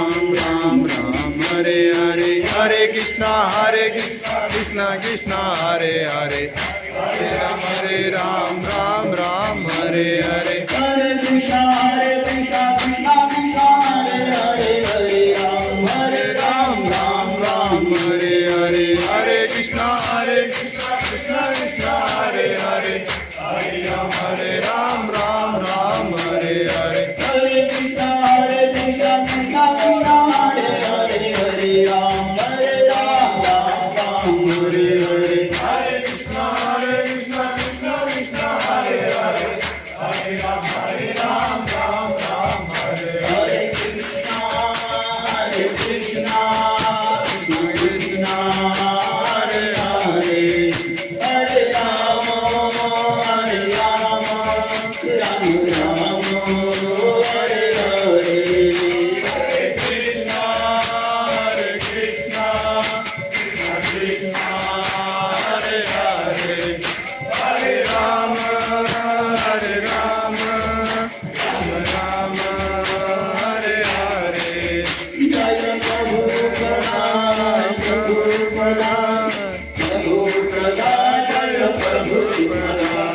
राम राम हरे हरे, हरे कृष्णा कृष्णा कृष्णा हरे हरे, हरे राम राम राम हरे हरे, हरे कृष्णा कृष्णा कृष्णा हरे हरे, हरे राम राम राम हरे हरे, हरे कृष्णा कृष्णा कृष्णा हरे हरे, हरे राम राम राम हरे हरे, हरे कृष्णा कृष्णा कृष्णा हरे हरे, हरे राम राम राम हरे हरे, हरे कृष्णा कृष्णा कृष्णा हरे हरे, हरे राम राम राम हरे हरे, हरे कृष्णा कृष्णा कृष्णा हरे हरे, हरे राम राम राम हरे हरे, हरे कृष्णा कृष्णा कृष्णा हरे हरे, हरे राम राम राम हरे हरे, जय प्रभु प्रदान प्रभु प्रदान प्रभु प्रदान जय प्रभु प्रदान